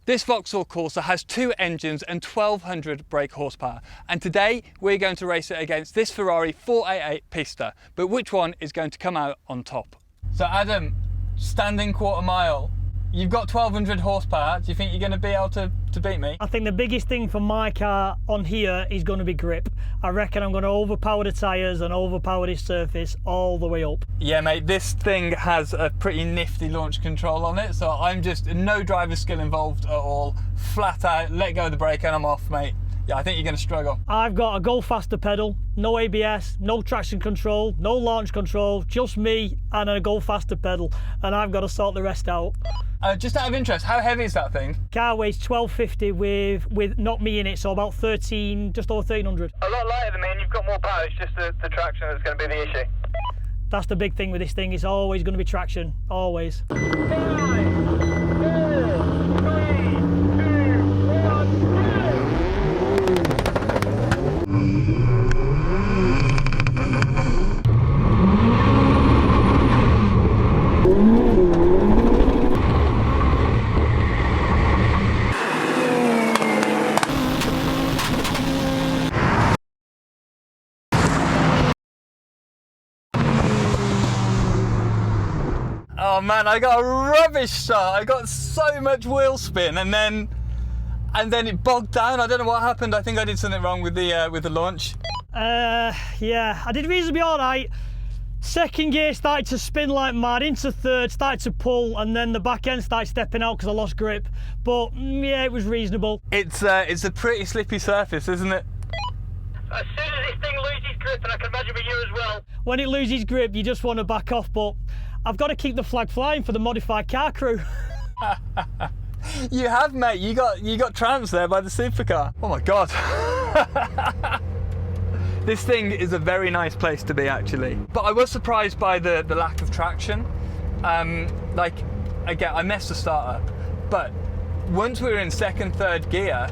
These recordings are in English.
This Vauxhall Corsa has 2 engines and 1200 brake horsepower, and today we're going to race it against this Ferrari 488 Pista, but which one is going to come out on top? So Adam, standing quarter mile, you've got 1200 horsepower. Do you think you're going to be able to beat me? I think the biggest thing for my car on here is going to be grip. I reckon I'm going to overpower the tyres and overpower this surface all the way up. Yeah mate, this thing has a pretty nifty launch control on it, so I'm just no driver skill involved at all, flat out, let go of the brake and I'm off mate. Yeah, I think you're going to struggle. I've got a go faster pedal, no ABS, no traction control, no launch control, just me and a go faster pedal, and I've got to sort the rest out. Just out of interest, how heavy is that thing? Car weighs 1250 with not me in it, so about 13, just over 1300. A lot lighter than me, and you've got more power. It's just the traction that's going to be the issue. That's the big thing with this thing. It's always going to be traction, always. 5, 4, 3, 2, 1, Oh man, I got a rubbish start. I got so much wheel spin and then it bogged down. I don't know what happened. I think I did something wrong with the launch. Yeah, I did reasonably all right. Second gear started to spin like mad, into third, started to pull, and then the back end started stepping out because I lost grip. But yeah, it was reasonable. It's a pretty slippy surface, isn't it? as soon as this thing loses grip, and I can imagine with you as well. When it loses grip, you just want to back off, but I've got to keep the flag flying for the modified car crew. You have, mate. You got trounced there by the supercar. Oh my god. This thing is a very nice place to be, actually. But I was surprised by the lack of traction. Like, again, I messed the start up, but once we were in second, third gear,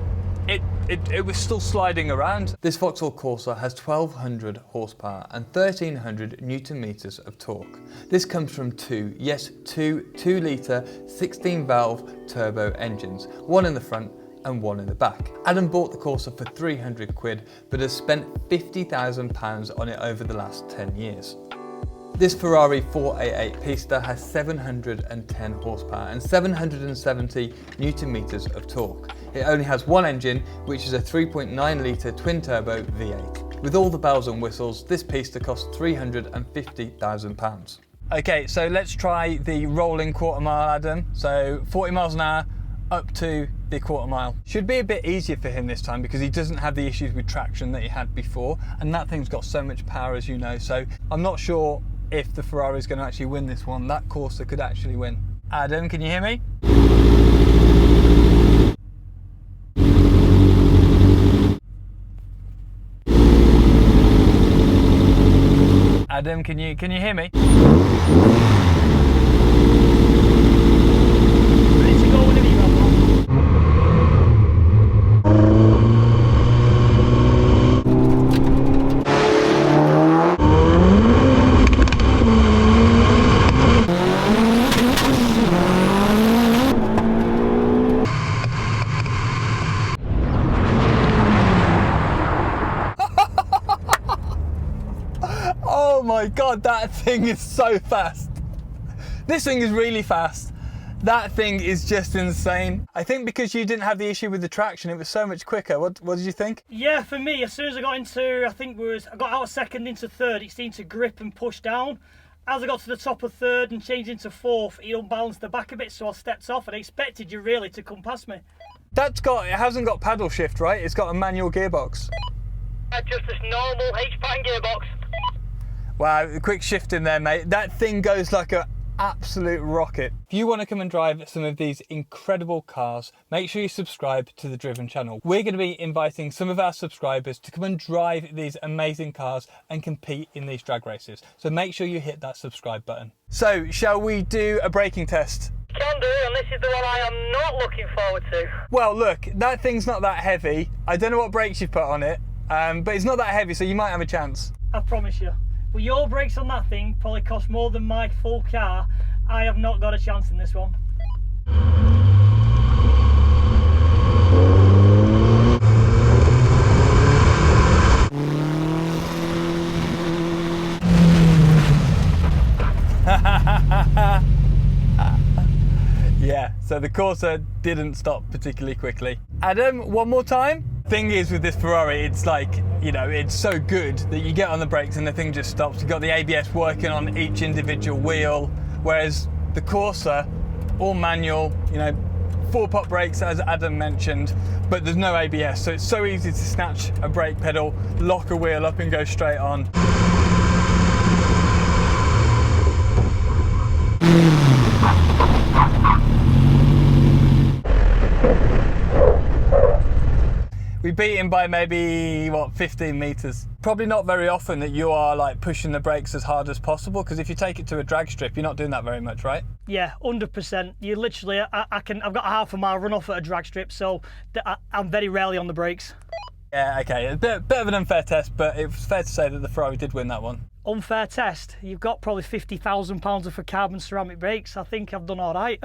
it was still sliding around. This Vauxhall Corsa has 1200 horsepower and 1300 newton meters of torque. This comes from two 2-litre 16-valve turbo engines, one in the front and one in the back. Adam bought the Corsa for 300 quid, but has spent £50,000 on it over the last 10 years. This Ferrari 488 Pista has 710 horsepower and 770 newton meters of torque. It only has one engine, which is a 3.9 litre twin turbo V8. With all the bells and whistles, this Pista costs £350,000. Okay, so let's try the rolling quarter mile, Adam. So 40 miles an hour up to the quarter mile. Should be a bit easier for him this time because he doesn't have the issues with traction that he had before, and that thing's got so much power, as you know, so I'm not sure if the Ferrari is going to actually win this one. That Corsa could actually win. Adam, can you hear me? Adam, can you hear me? Ready to go whenever you have one. Oh my god, that thing is so fast. This thing is really fast. That thing is just insane. I think because you didn't have the issue with the traction, it was so much quicker. What did you think? Yeah, for me, as soon as I got into, I got out of second into third, it seemed to grip and push down. As I got to the top of third and changed into fourth, it unbalanced the back a bit, so I stepped off and I expected you really to come past me. It hasn't got paddle shift, right? It's got a manual gearbox. Just this normal H-pattern gearbox. Wow, a quick shift in there, mate. That thing goes like an absolute rocket. If you want to come and drive some of these incredible cars, make sure you subscribe to the Driven channel. We're going to be inviting some of our subscribers to come and drive these amazing cars and compete in these drag races. So make sure you hit that subscribe button. So, shall we do a braking test? Can do, and this is the one I am not looking forward to. Well, look, that thing's not that heavy. I don't know what brakes you've put on it, but it's not that heavy, so you might have a chance. I promise you. Well, your brakes on that thing probably cost more than my full car. I have not got a chance in this one. so the Corsa didn't stop particularly quickly. Adam, one more time. Thing is with this Ferrari, it's like, you know, it's so good that you get on the brakes and the thing just stops. You've got the ABS working on each individual wheel, whereas the Corsa, all manual, you know, 4-pot brakes as Adam mentioned, but there's no ABS, so it's so easy to snatch a brake pedal, lock a wheel up and go straight on. We beat him by maybe, what, 15 meters. Probably not very often that you are like pushing the brakes as hard as possible, because if you take it to a drag strip, you're not doing that very much, right? Yeah, 100%. You literally, I've got a half a mile run off at a drag strip, so I'm very rarely on the brakes. Yeah, okay, a bit of an unfair test, but it's fair to say that the Ferrari did win that one. Unfair test? You've got probably £50,000 worth of carbon ceramic brakes. I think I've done all right.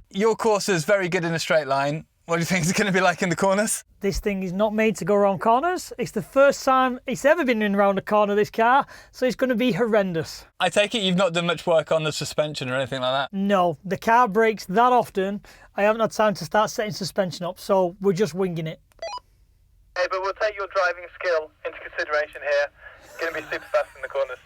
Your Corsa is very good in a straight line. What do you think it's going to be like in the corners? This thing is not made to go around corners. It's the first time it's ever been in around a corner, this car, so it's going to be horrendous. I take it you've not done much work on the suspension or anything like that? No, the car breaks that often. I haven't had time to start setting suspension up, so we're just winging it. Hey, but we'll take your driving skill into consideration here. It's going to be super fast in the corners.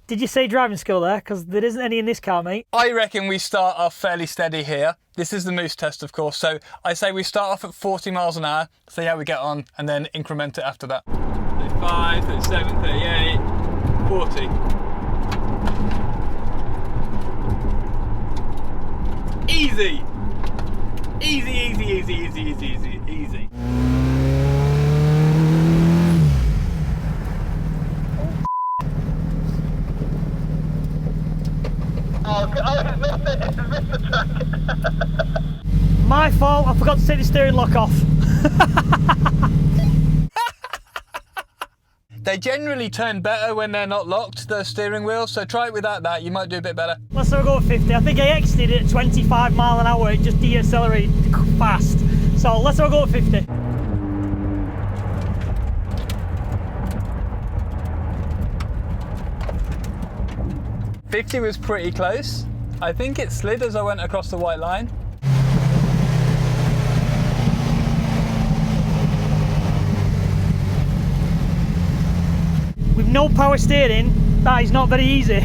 Did you say driving skill there? Because there isn't any in this car, mate. I reckon we start off fairly steady here. This is the Moose test, of course, so I say we start off at 40 miles an hour, see how we get on, and then increment it after that. 35, 37, 38, 40. Easy! Easy, easy, easy, easy, easy, easy, easy. Oh, missed the track. My fault, I forgot to take the steering lock off. They generally turn better when they're not locked, the steering wheel, so try it without that, you might do a bit better. Let's have a go at 50. I think I exited it at 25 mile an hour, it just decelerated fast. So let's have a go at 50. $50 was pretty close. I think it slid as I went across the white line. With no power steering, that is not very easy.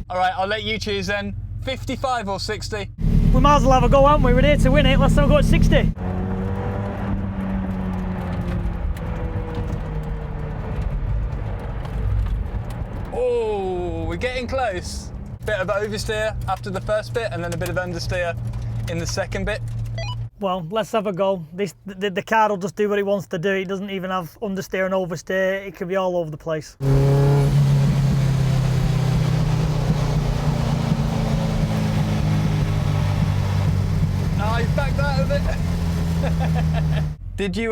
All right, I'll let you choose then. 55 or 60? We might as well have a go, haven't we? We're here to win it. Let's have a go at 60. Oh, we're getting close. Bit of oversteer after the first bit and then a bit of understeer in the second bit. Well, let's have a go. The car will just do what it wants to do. It doesn't even have understeer and oversteer. It can be all over the place. Oh, he's backed out of it. Did you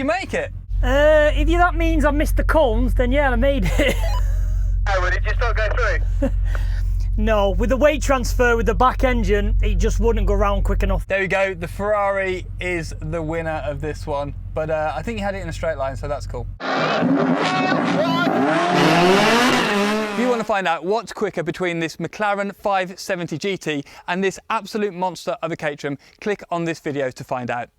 make it? If that means I missed the cones, then yeah, I made it. Oh, well, did you still go through? No, with the weight transfer with the back engine, it just wouldn't go round quick enough. There we go, the Ferrari is the winner of this one. But I think you had it in a straight line, so that's cool. If you want to find out what's quicker between this McLaren 570 GT and this absolute monster of a Caterham, click on this video to find out.